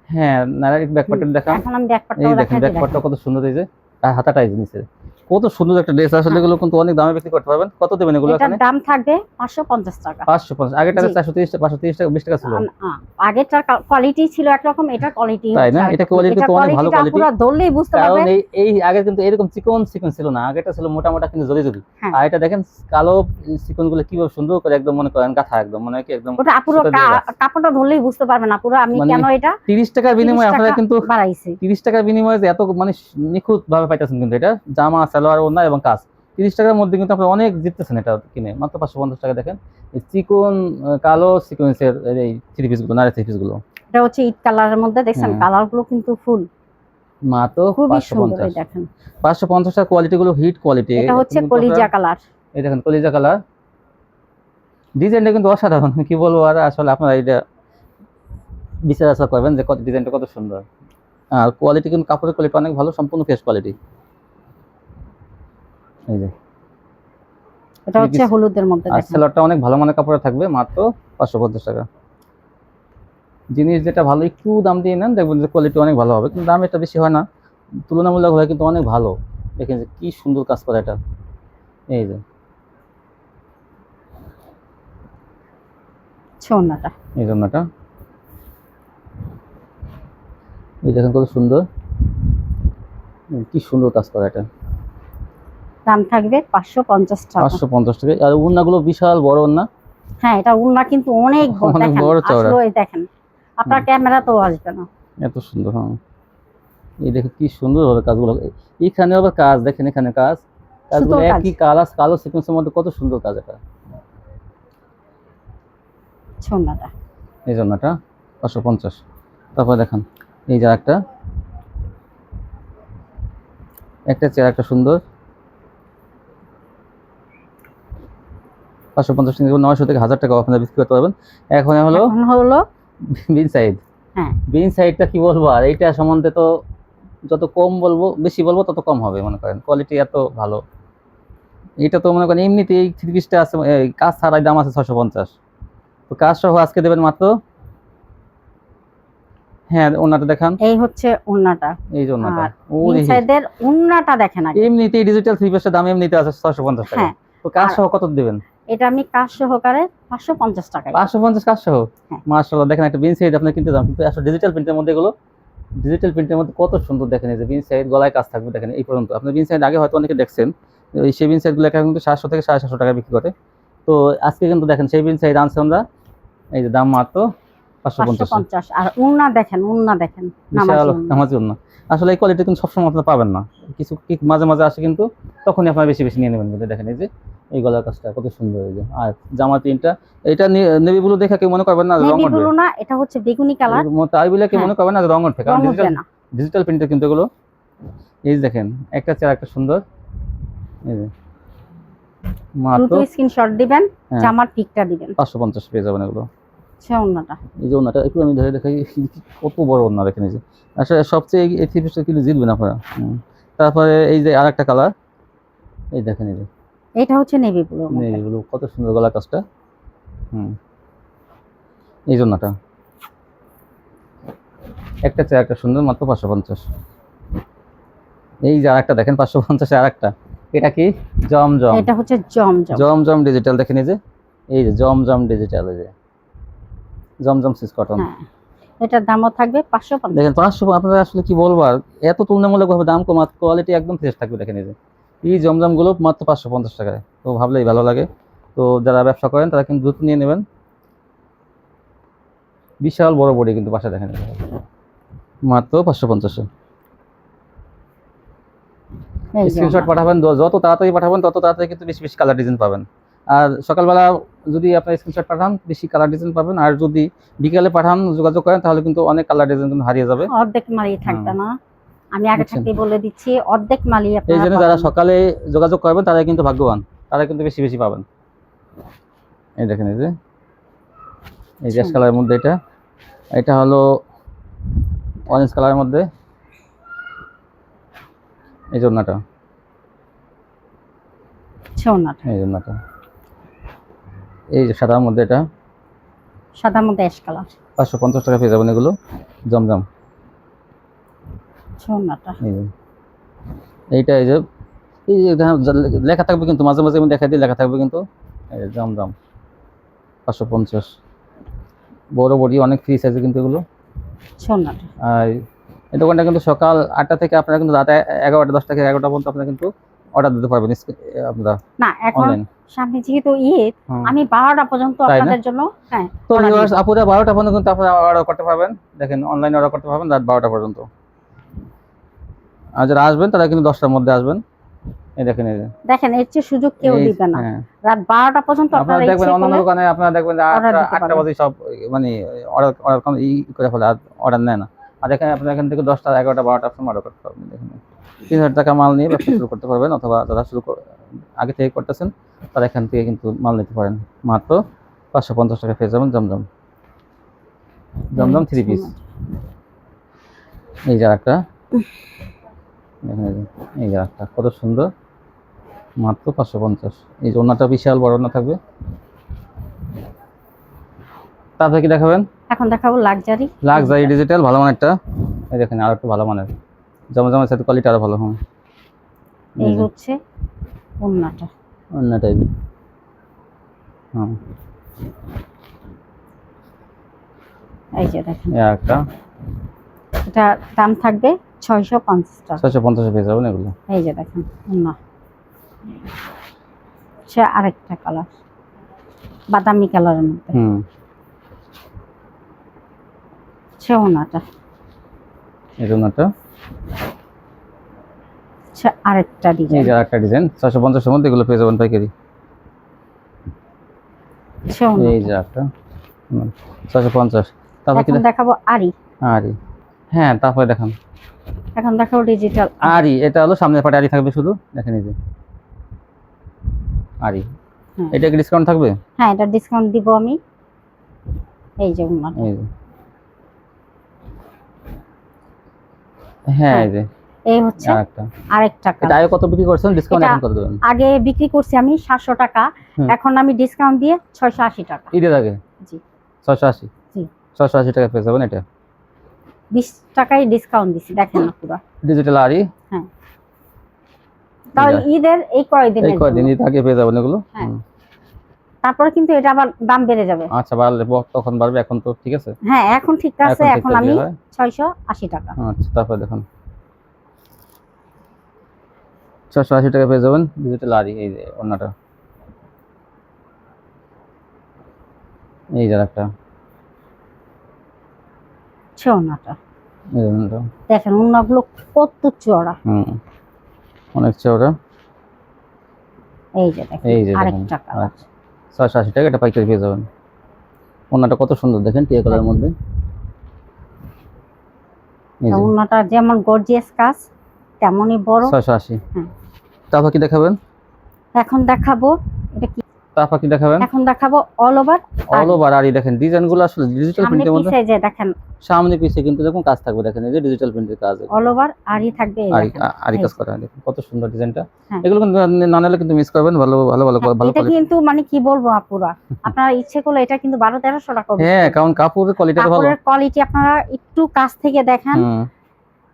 Speaker 1: হ্যাঁ নারায়ণ ব্যাক পার্টটা দেখান।
Speaker 2: এখন আমি ব্যাক পার্টটাও দেখাই।
Speaker 1: ব্যাক পার্টটা কত সুন্দর, এই যে হাতাটা এই নিচে কত সুন্দর একটা ড্রেস। আসলে এগুলো কিন্তু অনেক দামে বিক্রি করতে পারবেন। কত দেবেন এগুলো? এখানে
Speaker 2: দাম থাকবে 550 টাকা।
Speaker 1: 550, আগেরটা 430 টাকা, 530 টাকা 20 টাকা ছিল।
Speaker 2: আগেরটার কোয়ালিটি ছিল একরকম, এটার কোয়ালিটি
Speaker 1: তাই না? এটা কোয়ালিটি তো অনেক ভালো কোয়ালিটি,
Speaker 2: পুরো ধরলেই বুঝতে পারবেন।
Speaker 1: কারণ এই আগে কিন্তু এরকম চিকন চিকন ছিল না, আগেটা ছিল মোটা মোটা কিন্তু জড়ি জড়ি। আর এটা দেখেন কালো চিকন গুলো কিভাবে সুন্দর করে একদম মনে করেন গাথা, একদম মনে হয় কি একদম
Speaker 2: ওটা পুরো কাপড়টা ধরলেই বুঝতে পারবেন না পুরো। আমি কেন এটা
Speaker 1: 30 টাকার বিনিময়ে আপনারা কিন্তু
Speaker 2: বাড়াইছি।
Speaker 1: 30 টাকার বিনিময়ে এত মানে নিখুঁত ভাবে পাইতেছেন কিন্তু এটা জামা সালোয়ার ওড়না এবং কাজ। 30 টাকার মধ্যে কিন্তু আপনারা অনেক জিততেছেন এটা কিনে, মাত্র 550 টাকা। দেখেন এই চিকন কালো সিকোয়েন্সের এই থ্রি পিস গুলো, নারী থ্রি পিস গুলো,
Speaker 2: এটা হচ্ছে ইট কালারের মধ্যে, দেখছেন কালার গুলো কিন্তু ফুল
Speaker 1: মাত্র 550।
Speaker 2: দেখেন
Speaker 1: 550 টাকা, কোয়ালিটি গুলো হিট কোয়ালিটি।
Speaker 2: এটা হচ্ছে কলিজা কালার,
Speaker 1: এই দেখেন কলিজা কালার, ডিজাইনটা কিন্তু অসাধারণ, কি বলবো। আর আসলে আপনারা এটা বিচার আশা করবেন যে ডিজাইনটা কত সুন্দর। আর কোয়ালিটি কিন্তু কাপড়ের কোয়ালিটি অনেক ভালো, সম্পূর্ণ ফ্রেশ কোয়ালিটি। এই যে
Speaker 2: এটা হচ্ছে হলুদের মধ্যে,
Speaker 1: আর সেলরটা অনেক ভালো মানের কাপড়ে থাকবে, মাত্র 550 টাকা। জিনিস যেটা ভালো একটু দাম দিয়ে নেন, দেখবেন যে কোয়ালিটি অনেক ভালো হবে, কিন্তু দাম এটা বেশি হয় না, তুলনামূলক হয় কিন্তু অনেক ভালো। দেখেন যে কি সুন্দর কাজ করে এটা। এই যে
Speaker 2: ছোনাটা,
Speaker 1: এই জন্যটা এই দেখেন কত সুন্দর, কি সুন্দর কাজ করে এটা।
Speaker 2: দাম থাকবে 550 টাকা।
Speaker 1: 550 টাকা। আর ওড়নাগুলো বিশাল বড় ওড়না।
Speaker 2: হ্যাঁ এটা ওড়না কিন্তু অনেক
Speaker 1: বড় চওড়া।
Speaker 2: আসলে দেখেন আপনার ক্যামেরা তো আসবে না,
Speaker 1: এত সুন্দর। হ্যাঁ এই দেখেন কি সুন্দর হবে কাজগুলো। এখানে আবার কাজ দেখেন, এখানে কাজগুলো একই কালো সিকোয়েন্সের মধ্যে কত সুন্দর কাজ এটা।
Speaker 2: ছোনাটা
Speaker 1: এই জন্যটা 550। তারপর দেখেন এই যে একটা চেয়ার, একটা সুন্দর 550 টাকা, 900 থেকে 1000 টাকা আপনারা বিক্রি করতে পারবেন। এখন হলো বিন সাইড।
Speaker 2: হ্যাঁ
Speaker 1: বিন সাইডটা কি বলবো, আর এইটা সম্বন্ধে তো যত কম বলবো বেশি বলবো তত কম হবে, মনে করেন কোয়ালিটি এত ভালো। এটা তো মনে করেন এমনিতে এই থ্রি পিসটা আছে, কাজ ছাড়াই দাম আছে 650, তো কাজ সহ আজকে দেবেন মাত্র। হ্যাঁ ওন্নাটা দেখান।
Speaker 2: এই হচ্ছে ওন্নাটা,
Speaker 1: এই যে ওন্নাটা,
Speaker 2: বিন সাইডের ওন্নাটা দেখেন আগে।
Speaker 1: এমনিতেই ডিজিটাল থ্রি পিসের দাম এমনিতে আছে 650 টাকা। তো কাজ সহ কত দিবেন?
Speaker 2: এটা আমি কাজ সহকারে 550 টাকা।
Speaker 1: 550 কাজ সহ? মাশাআল্লাহ, দেখেন একটা বিন সাইড আপনি কিনতে যান, কিন্তু আসলে ডিজিটাল প্রিন্টের মধ্যে এগুলো, ডিজিটাল প্রিন্টের মধ্যে কত সুন্দর দেখেন। এই যে বিন সাইড গলায় কাজ থাকবে, দেখেন এই পর্যন্ত। আপনি বিন সাইড আগে হয়তো অনেকে দেখছেন, এই সেই বিন সাইডগুলো এখন কিন্তু 700 থেকে 750 টাকা বিক্রি করে। তো আজকে কিন্তু দেখেন সেই বিন সাইড আনছে আমরা, এই যে দাম মাত্র 550।
Speaker 2: আর ওন্না দেখেন, ওন্না দেখেন
Speaker 1: নামাজি ওন্না। আসলে এই কোয়ালিটি কিন্তু সবসময় আপনারা পাবেন না, কিছু মাঝে মাঝে আসে, কিন্তু তখনই আপনারা বেশি বেশি নিয়ে নেবেন। কিন্তু দেখেন এই যে এই গলার কাজটা কত সুন্দর। এই যে আর জামা প্রিন্টটা, এটা নেভি ব্লু দেখে কেউ মনে করবেন না রং উঠবে,
Speaker 2: না এটা হচ্ছে বেগুনি কালার,
Speaker 1: তাই বলে কেউ মনে করবেন না রং উঠবে, কারণ ডিজিটাল প্রিন্টার কিন্তু এগুলো। এই দেখেন একটা চেয়ার, একটা সুন্দর। এই যে মাত্র
Speaker 2: স্ক্রিনশট দিবেন, জামার পিকটা দিবেন,
Speaker 1: 550 পেয়ে যাবেন এগুলো।
Speaker 2: ওন্নাটা,
Speaker 1: এই যে ওন্নাটা একটু আমি ধরে দেখাই, কত বড় ওন্না দেখেন। এই যে আসলে সবচেয়ে এই থ্রি পিসটা কিন্তু জিতবেন আপনারা। তারপরে এই যে আরেকটা কালার, এই দেখেন এই যে
Speaker 2: এটা হচ্ছে নেভি ব্লু,
Speaker 1: নেভি ব্লু, কত সুন্দর গলার কাজটা। এই জন্যটা একটা চেয়ার, একটা সুন্দর, মাত্র 550। এই যে আরেকটা দেখেন 550 আরেকটা, এটা কি জমজম,
Speaker 2: এটা হচ্ছে
Speaker 1: জমজম ডিজিটাল। দেখেন এই যে জমজম ডিজিটাল, এই যে জমজম সিস কটন।
Speaker 2: এটার দামও থাকবে 550।
Speaker 1: দেখেন 500, আপনারা আসলে কি বলবো, আর এত তুলনামূলকভাবে দাম কম, কোয়ালিটি একদম ফ্রেশ থাকবে। দেখেন এই জমজম গুলো মাত্র 550 টাকায়, তো ভাবলেই ভালো লাগে। তো যারা ব্যবসা করেন তারা কিন্তু দ্রুত নিয়ে নেবেন। বিশাল বড় বডি কিন্তু পাশে দেখেন, মাত্র 550। স্ক্রিনশট পাঠাবেন, যত তাড়াতাড়ি পাঠাবেন তত তাড়াতাড়ি কিন্তু বেশি বেশি কালার ডিজাইন পাবেন। আর সকালবেলা যদি আপনার স্ক্রিনশট পাঠান বেশি কালার ডিজাইন পাবেন, আর যদি বিকেলে পাঠান যোগাযোগ করেন তাহলে কিন্তু অনেক কালার ডিজাইন কিন্তু হারিয়ে যাবে,
Speaker 2: অর্ধেক মালই থাকবে না। আমি আগে থেকে বলে দিচ্ছি অর্ধেক মালই আপনারা।
Speaker 1: এই জন্য যারা সকালে যোগাযোগ করবেন তারা কিন্তু ভাগ্যবান, তারা কিন্তু বেশি বেশি পাবেন। এই দেখেন এই যে অ্যাশ কালারের মধ্যে, এটা হলো অরেঞ্জ কালারের মধ্যে, এই জন্যটা
Speaker 2: সোনাটা
Speaker 1: এই ওন্নাটা, এই যে সাদার মধ্যে, এটা
Speaker 2: সাদার মধ্যে অ্যাশ কালার,
Speaker 1: 550 টাকা পেয়ে যাবেন এগুলো, জমজম
Speaker 2: সোনাটা।
Speaker 1: এইটা এই যে লেখা থাকবে কিন্তু, মাঝে মাঝে আমি দেখাই দিই, লেখা থাকবে কিন্তু, এই যে জমজম 550, বড় বডি, অনেক ফ্রি সাইজে কিন্তু এগুলো
Speaker 2: সোনাটা।
Speaker 1: আর এই দোকানটা কিন্তু সকাল 8টা থেকে আপনারা কিন্তু রাত 11টা 10টা থেকে 11টা পর্যন্ত আপনারা কিন্তু অর্ডার দিতে পারবেন আপনারা।
Speaker 2: না এখন সামনে যেহেতু ঈদ, আমি 12টা পর্যন্ত আপনাদের জন্য, হ্যাঁ
Speaker 1: তো ভিউয়ার্স আপুরা 12টা পর্যন্ত কিন্তু আপনারা অর্ডার করতে পারবেন, দেখেন অনলাইনে অর্ডার করতে পারবেন রাত 12টা পর্যন্ত। আর যারা আসবেন তারা কিন্তু 10টার মধ্যে আসবেন। এই দেখেন, এই যে
Speaker 2: দেখেন এর চেয়ে সুযোগ কেউ দিবে না, রাত 12টা পর্যন্ত
Speaker 1: আপনারা দেখবেন। অন্যান্য দোকানে আপনারা দেখবেন যে 8টা বাজে সব মানে অর্ডার করে ফেলে, অর্ডার নেয় না। আর এখানে আপনারা এখান থেকে 10টা 11টা 12টার সময় অর্ডার করতে পারবেন। দেখেন 3000 টাকা মাল নিয়ে ব্যবসা শুরু করতে পারবেন, অথবা যারা আগে থেকে করতেছেন তারা এখান থেকে কিন্তু মাল নিতে পারেন। মাত্র 550 টাকা পেয়ে যাবেন জমজম 3 পিস। এই যে একটা, এই যে একটা কত সুন্দর, মাত্র 550। এই যে ওন্নাটা বিশাল বড় ওন্না থাকবে। তারপরে কি দেখাবেন?
Speaker 2: এখন দেখাবো লাক্সারি
Speaker 1: ডিজিটাল ভালো মানেরটা। এই দেখেন আর একটু ভালো মানের, জমজমের সাথে কোয়ালিটি আরো ভালো।
Speaker 2: এই হচ্ছে ওন্নাটা,
Speaker 1: ওন্নাটাই
Speaker 2: এই যে দেখেন
Speaker 1: একটা,
Speaker 2: এটা দাম থাকবে 650 টাকা।
Speaker 1: 650 পেয়ে যাবেন এগুলো।
Speaker 2: এই যে দেখেন ওন্না, সে আরেকটা কালার বাদামি কালারের মধ্যে, সে ওন্নাটা,
Speaker 1: এই ওন্নাটা
Speaker 2: সে আরেকটা ডিজাইন,
Speaker 1: এই যে আরেকটা ডিজাইন 650 এর মধ্যে এগুলো পেয়ে যাবেন পাইকারি। এই যে একটা 650। তারপর কি
Speaker 2: দেখাবো? আরি।
Speaker 1: হ্যাঁ, তারপরে দেখান।
Speaker 2: এখন দেখাবো ডিজিটাল
Speaker 1: আরি। এটা হলো সামনের পাটে আরি থাকবে শুধু, দেখেন এই যে আরি। এটা কি ডিসকাউন্ট থাকবে?
Speaker 2: হ্যাঁ, এটা ডিসকাউন্ট দিব আমি। এই যে
Speaker 1: এই যে, হ্যাঁ এই যে
Speaker 2: এই হচ্ছে আরেকটা কালার।
Speaker 1: এটা আগে কত বিক্রি করছেন, ডিসকাউন্ট এখন কত দেবেন?
Speaker 2: আগে বিক্রি করছি আমি 700 টাকা, এখন আমি ডিসকাউন্ট দিয়ে 680 টাকা।
Speaker 1: ঈদের আগে? জি 680। জি 680 টাকা পেয়ে যাবেন। এটা
Speaker 2: 20 টাকায় ডিসকাউন্ট দিছি, দেখেন না পুরো
Speaker 1: ডিজিটাল আরি।
Speaker 2: হ্যাঁ, তাহলে ঈদের এই কয়দিন
Speaker 1: ঈদ আগে পেয়ে যাবেন এগুলো।
Speaker 2: তারপরে কিন্তু এটা আবার দাম বেড়ে যাবে।
Speaker 1: আচ্ছা, বাড়লে তখন বাড়বে, এখন তো ঠিক আছে।
Speaker 2: হ্যাঁ, এখন ঠিক আছে, এখন আমি 680 টাকা।
Speaker 1: আচ্ছা, তারপর দেখুন 680 টাকা পেয়ে যাবেন ডিজিটাল আরি। এই যে ওন্নাটা, এই যে একটা
Speaker 2: ওন্নাটা, এই ওন্নাটা দেখেন, ওন্নাগুলো কত চওড়া,
Speaker 1: অনেক চওড়া।
Speaker 2: এই যে দেখেন আরেকটা কালার,
Speaker 1: 680 টাকা এটা পাইকারি পেয়ে যাবেন। ওন্নাটা কত সুন্দর দেখেন, টিয়া কালারের মধ্যে।
Speaker 2: এই ওন্নাটা যেমন গর্জিয়াস কাজ তেমনই বড়।
Speaker 1: 680। তারপর কি দেখাবেন?
Speaker 2: এখন দেখাবো এটা কি,
Speaker 1: তারপর কি দেখাবেন?
Speaker 2: এখন দেখাবো অল ওভার আরি।
Speaker 1: দেখেন ডিজাইনগুলো আসলে ডিজিটাল প্রিন্টের মধ্যে,
Speaker 2: এই যে দেখেন
Speaker 1: সামনে পিছে কিন্তু এরকম কাজ থাকবে। দেখেন এই যে ডিজিটাল প্রিন্টের কাজ,
Speaker 2: অল ওভার আরি থাকবে।
Speaker 1: আরি কাজ করা, দেখেন কত সুন্দর ডিজাইনটা। এগুলো কিন্তু না নিলে কিন্তু মিস করবেন। ভালো
Speaker 2: এটা কিন্তু মানে কি বলবো আপুরা, আপনারা ইচ্ছে করলে এটা কিন্তু 1200-1300 টাকা।
Speaker 1: হ্যাঁ, কারণ কাপড়ের কোয়ালিটিটা ভালো।
Speaker 2: কাপড়ের কোয়ালিটি আপনারা একটু কাছ থেকে দেখেন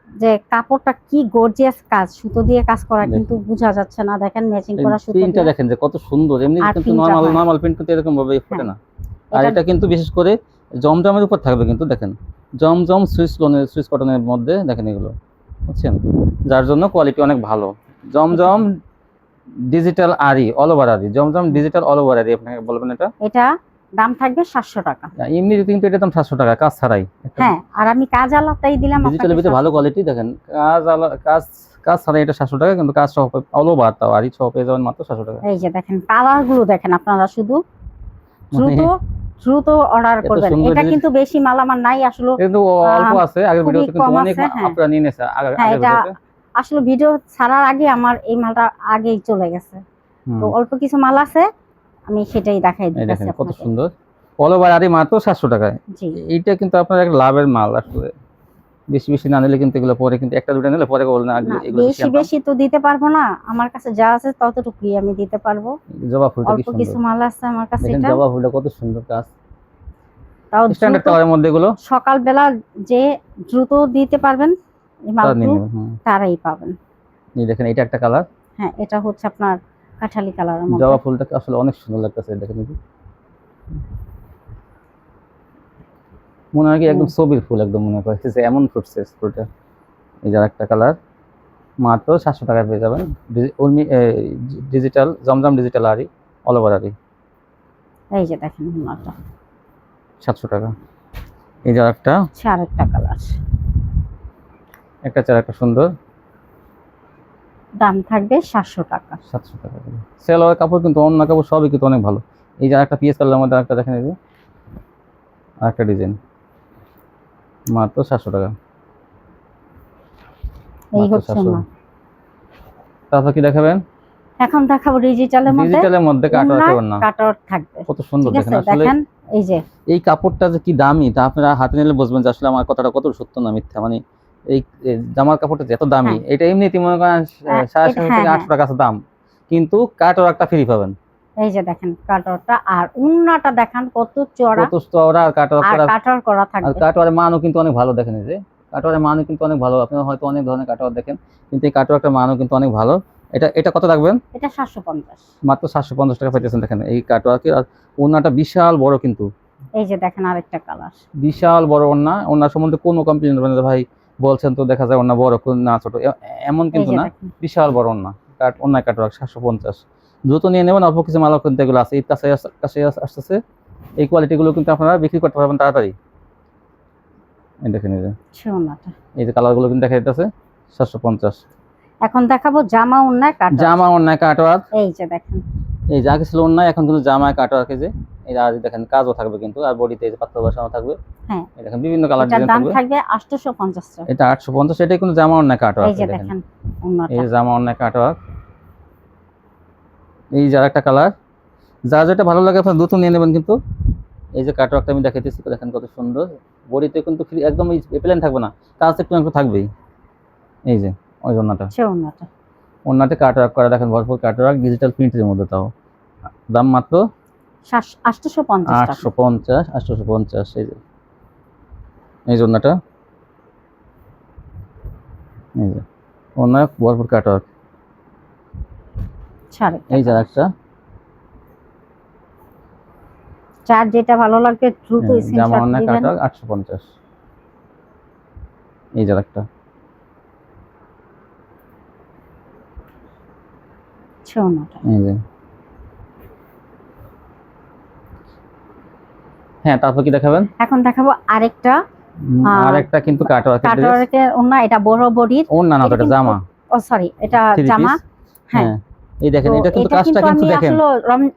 Speaker 2: যে কাপড়টা কি গর্জিয়াস কাজ, সুতো দিয়ে কাজ করা, কিন্তু বোঝা যাচ্ছে না। দেখেন ম্যাচিং করা সুতো,
Speaker 1: প্রিন্টটা দেখেন যে কত সুন্দর। এমনি কিন্তু নরমাল প্রিন্ট কিন্তু এরকম ভাবে ফোটে না। আর এটা কিন্তু বিশেষ করে জমজমের উপর থাকবে কিন্তু, দেখেন জমজম সুইস কটনের মধ্যে, দেখেন এগুলো বুঝছেন, যার জন্য কোয়ালিটি অনেক ভালো। জমজম ডিজিটাল আরি, অল ওভার আরি, জমজম ডিজিটাল অল ওভার আরি। আপনাকে বলবেন এটা
Speaker 2: দাম থাকবে 700 টাকা।
Speaker 1: এমনি কিন্তু এটা দাম 700 টাকা কাজ ছাড়াই।
Speaker 2: হ্যাঁ, আর আমি কাজ আলাদাই দিলাম আপনাকে।
Speaker 1: ডিজিটালের ভিতরে ভালো কোয়ালিটি, দেখেন কাজ ছাড়াই এটা 700 টাকা, কিন্তু কাজ সহ অল ওভার তাও আরি সহ পেয়ে যাবেন মাত্র 700 টাকা।
Speaker 2: এই যে দেখেন কালারগুলো দেখেন, আপনারা শুধু দ্রুত অর্ডার করবেন। এটা কিন্তু বেশি মালামাল নাই আসলে,
Speaker 1: কিন্তু অল্প আছে। আগের ভিডিওতে কিন্তু অনেক আপনারা নিয়ে নেছে।
Speaker 2: এটা আসলে ভিডিও ছাড়ার আগে আমার এই মালটা আগেই চলে গেছে, তো অল্প কিছু মাল আছে, আমি সেটাই দেখাই দিচ্ছি।
Speaker 1: দেখেন কত সুন্দর অল ওভার আরি মাত্র 700 টাকায়। জি, এইটা কিন্তু আপনার একটা লাভের মাল আসলে। বেশি বেশি না নিলে কিন্তু এগুলো পরে কিন্তু একটা দুটো নিলে পরে বল না
Speaker 2: এগুলো বেশি বেশি তো দিতে পারবো না, আমার কাছে যা আছে ততটুকুই আমি দিতে পারবো।
Speaker 1: জবা ফুলটা কি
Speaker 2: সুন্দর, অল্প কিছু মাল আছে আমার কাছে।
Speaker 1: এটা জবা ফুলটা কত সুন্দর কাজ,
Speaker 2: তাও
Speaker 1: স্ট্যান্ডার্ড কালারের মধ্যে এগুলো
Speaker 2: সকালবেলা যে দ্রুত দিতে পারবেন এই মালগুলো তারাই পাবেন।
Speaker 1: এই দেখেন এটা একটা কালার,
Speaker 2: হ্যাঁ এটা হচ্ছে আপনার কাঠালি কালারের মধ্যে।
Speaker 1: জবা ফুলটা আসলে অনেক সুন্দর লাগতেছে, দেখেন এই মনে হয় কি একদম ছবির ফুল, একদম মনে করতেছে এমন ফুটছে ফুলটা। এই যে একটা কালার, মাত্র 700 টাকায় পেয়ে যাবেন। ডিজিটাল জমজম ডিজিটাল আরি, অল ওভার আরি।
Speaker 2: এই যে দেখেন মালটা
Speaker 1: 700 টাকা। এই যে একটা
Speaker 2: আরেকটা কালার,
Speaker 1: একটা চার একটা সুন্দর,
Speaker 2: দাম থাকবে 700 টাকা।
Speaker 1: 700 টাকা। সেলোয়ার কাপড় কিন্তু অন্য কাপড় সবই কিন্তু অনেক ভালো। এই যে একটা পিএস কালারের মধ্যে একটা দেখেন, এই যে আরেকটা ডিজাইন, মাত্র 700 টাকা।
Speaker 2: এই হচ্ছে না।
Speaker 1: তারপর কি দেখাবেন?
Speaker 2: এখন দেখাবো ডিজিটালের
Speaker 1: মধ্যে
Speaker 2: কাটওয়ার্ক থাকবে।
Speaker 1: কত সুন্দর দেখেন আসলে।
Speaker 2: দেখেন এই যে
Speaker 1: এই কাপড়টা যে কি দামি তা আপনারা হাতে নিলে বুঝবেন যে আসলে আমার কথাটা কত সত্য না মিথ্যা। মানে এই জামার কাপড়টা যে এত দামি, এটা এমনিতেই মনে করেন 750 থেকে 800 টাকা দাম, কিন্তু কাটওয়ার্কটা ফ্রি পাবেন।
Speaker 2: এই যে দেখেন কাটওয়ার্কটা, আর উন্নাটা দেখেন কত চওড়া,
Speaker 1: আর কাটওয়ার্ক করা থাকবে। আর কাটওয়ারের মানও কিন্তু অনেক ভালো, দেখেন এই যে কাটওয়ারের মানও কিন্তু অনেক ভালো। আপনারা হয়তো অনেক ধরনের কাটওয়ার দেখেন, কিন্তু এই কাটওয়ার্কের মানও কিন্তু অনেক ভালো। এটা কত রাখবেন?
Speaker 2: এটা 750,
Speaker 1: মাত্র 750 টাকা পাইতেছেন। দেখেন এই কাটওয়ার্কের, আর ওন্নাটা বিশাল বড় কিন্তু।
Speaker 2: এই যে দেখেন আরেকটা কালার,
Speaker 1: বিশাল বড় ওন্না। ওন্নার সম্বন্ধে কোনো কমপ্লেইন করবেন না ভাই বলছেন তো দেখা যায় ওন্না বড় না ছোট, এমন কিন্তু না, বিশাল বড় ওন্না। ওন্নায় কাটওয়ার্ক 750। দ্রুত নিয়ে নেবেন, অল্প কিছু মালও কিন্তু এগুলো আছে, ঈদ কাছে আসতেছে। এই কোয়ালিটিগুলো কিন্তু আপনারা বিক্রি করতে পারবেন তাড়াতাড়ি। এই দেখেন এই যে এই যে কালারগুলো কিন্তু দেখা যাচ্ছে 750।
Speaker 2: এখন দেখাবো জামা ওন্নায় কাটওয়ার্ক। এই যে দেখেন
Speaker 1: এই যা কিছু ওন্নায় এখন কিন্তু জামায় কাটওয়ার্ক, এই যে এই আর দেখেন কাজও থাকবে কিন্তু, আর বডিতে এই যে পাথর বসানো থাকবে।
Speaker 2: হ্যাঁ
Speaker 1: এই দেখেন বিভিন্ন কালার ডিজাইন থাকবে।
Speaker 2: দাম থাকবে 850 টাকা।
Speaker 1: এটা 850, এটাই কিন্তু জামা ওন্নায় কাটওয়ার্ক।
Speaker 2: এই যে দেখেন ওন্নাটা,
Speaker 1: এই জামা ওন্নায় কাটওয়ার্ক। এই যে আরেকটা কালার, যা যেটা ভালো লাগে আপনারা দ্রুত নিয়ে নেবেন কিন্তু। এই যে কাটওয়ার্কটা আমি দেখাইতেছি, দেখেন কত সুন্দর। বডিতে কিন্তু একদম প্লেন থাকবে না, কাজ একটু থাকবেই। এই যে ওই ওন্নাতে কাটওয়ার্ক করা, দেখেন ভরপুর কাটওয়ার্ক, ডিজিটাল প্রিন্টের মধ্যে। তাও দাম মাত্র 850। এই যে এই ওন্নাটা, এই যে ওন্না ভরপুর কাটওয়ার্ক। এই যে একটা
Speaker 2: চার যেটা ভালো লাগবে দ্রুত
Speaker 1: স্ক্রিনশট দিবেন। 850। এই যে একটা এই যে। হ্যাঁ তারপর কি দেখাবেন?
Speaker 2: এখন দেখাবো আরেকটা
Speaker 1: কিন্তু কাটওয়ার্কের
Speaker 2: ওন্না। এটা বড় বডির
Speaker 1: ওন্না না, এটা জামা।
Speaker 2: ও সরি, এটা জামা। হ্যাঁ
Speaker 1: এই দেখেন এটা কিন্তু কাজটা কিন্তু দেখেন।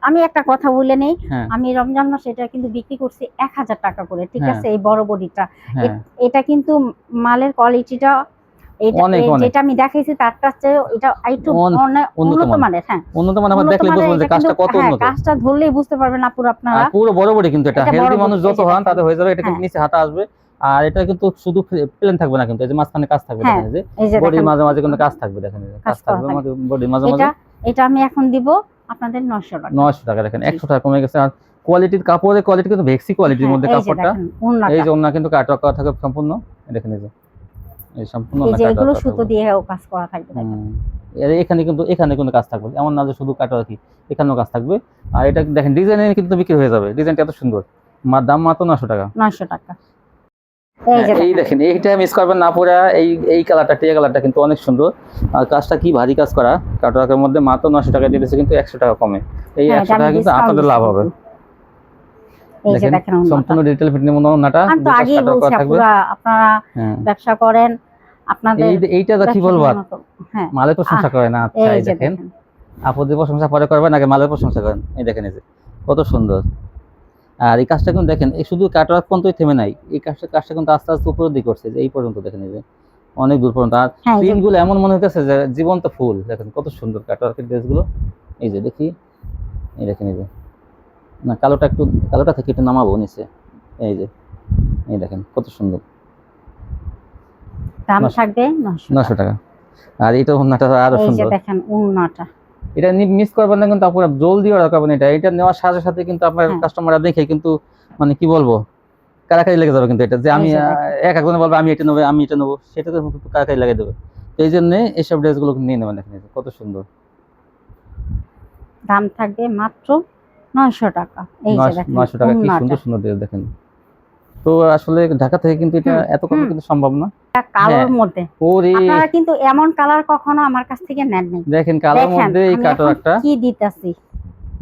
Speaker 2: আমি একটা কথা বলে নেই, আমি রমজান মাসে এটা কিন্তু বিক্রি করছি 1000 টাকা করে, ঠিক আছে? এই বড় বডিটা, এটা কিন্তু মালের কোয়ালিটিটা যেটা আমি দেখাইছি তারটা চেয়ে এটা একটু উন্নত মানের। হ্যাঁ উন্নত মানের, আমরা দেখলে বুঝবেন যে কাজটা কত উন্নত। কাজটা ধরলেই বুঝতে পারবেন আপুরা আপনারা।
Speaker 1: পুরো বড় বডি কিন্তু, এটা হেলদি মানুষ যত হন তাদের হয়ে যাবে। এটা কিন্তু নিচে হাতা আসবে, আর এটা কিন্তু শুধু প্লেন থাকবে না কিন্তু, এই যে মাঝখানে কাজ থাকবে, দেখেন এই যে বডির মাঝে মাঝে কিন্তু কাজ থাকবে, দেখেন এই যে কাজ থাকবে বডির মাঝে মাঝে।
Speaker 2: এটা আমি এখন দিব আপনাদের 900 টাকা।
Speaker 1: 900 টাকা, দেখেন 100 টাকা কমে গেছে। আর কোয়ালিটির কাপড়ের কোয়ালিটি কিন্তু ভেক্সি কোয়ালিটির মধ্যে কাপড়টা। এই যে ওন্না কিন্তু কাটওয়ার্ক করা থাকে সম্পূর্ণ, দেখেন এই যে এই সম্পূর্ণ
Speaker 2: এই যে এগুলো সুতো দিয়ে কাজ করা থাকবে।
Speaker 1: এখানে কিন্তু কাজ থাকবে, এমন না যে শুধু কাটওয়ার্কই, এখানেও কাজ থাকবে। আর এটা দেখেন ডিজাইনে কিন্তু বিক্রি হয়ে যাবে, ডিজাইনটা এত সুন্দর। দাম মাত্র 900 টাকা।
Speaker 2: 900 টাকা।
Speaker 1: এই দেখেন এইটা মিস করবেন না পুরা। এই কালারটা, টিয়া কালারটা কিন্তু অনেক সুন্দর, আর কাজটা কি ভারী কাজ করা। কাটওয়ার্কের মধ্যে মাত্র 900 টাকা দিতেছে, কিন্তু 100 টাকা কমে। এই 100 টাকা কিন্তু আপনাদের লাভ হবে। এই যে দেখেন সম্পূর্ণ ডিজিটাল প্রিন্টের মধ্যে ওন্নাটা।
Speaker 2: আমি তো আগেই বলছি আপুরা, আপনারা ব্যবসা করেন, আপনাদের
Speaker 1: এইটা তো কি বলবো, হ্যাঁ মালের প্রশংসা করেন। আচ্ছা এই দেখেন আপনাদের প্রশংসা পরে করবেন, আগে মালের প্রশংসা করেন। এই দেখেন এই যে কত সুন্দর। আর এই কাজটা কিন্তু দেখেন এই শুধু কাটওয়ার্ক পর্যন্তই থেমে নাই, এই কাজটা কিন্তু আস্তে আস্তে উপরের দিকে করছে, এই পর্যন্ত দেখেন এই যে অনেক দূর পর্যন্ত। আর প্রিন্টগুলো এমন মনে হইতেছে যে জীবন্ত ফুল। দেখেন কত সুন্দর কাটওয়ার্কের ড্রেসগুলো। এই যে দেখি, এই দেখেন এই যে না কালোটা থেকে একটু নামাবো নিচে। এই যে এই দেখেন কত সুন্দর।
Speaker 2: দাম থাকবে 900
Speaker 1: টাকা। আর এটা ওন্নাটা আরো সুন্দর,
Speaker 2: এই যে দেখেন ওন্নাটা,
Speaker 1: এটা মিস করবেন না কিন্তু আপনারা, জলদি অর্ডার করবেন। এটা নেওয়ার সাথে সাথে কিন্তু আপনার কাস্টমাররা দেখে কিন্তু মানে কি বলবো, কারাকারি লেগে যাবে কিন্তু এটা, যে আমি একজনে বলবো আমি এটা নেবো, আমি এটা নেবো, সেটা তো কারাকারি লাগিয়ে দেবে। এই জন্য এইসব ড্রেসগুলো নিয়ে নেবেন। দেখেন কত সুন্দর,
Speaker 2: দাম থাকবে মাত্র 900 টাকা। এই যে দেখেন
Speaker 1: 900 টাকা, কি সুন্দর সুন্দর ড্রেস দেখেন। তো আসলে ঢাকা থেকে কিন্তু এটা এত কমে কিন্তু সম্ভব না।
Speaker 2: কালোর মধ্যে আপনারা কিন্তু এমন কালার কখনো আমার কাছ থেকে নেন নাই।
Speaker 1: দেখেন কালোর মধ্যে এই কাটওয়ার্কটা
Speaker 2: কি দিতাছি,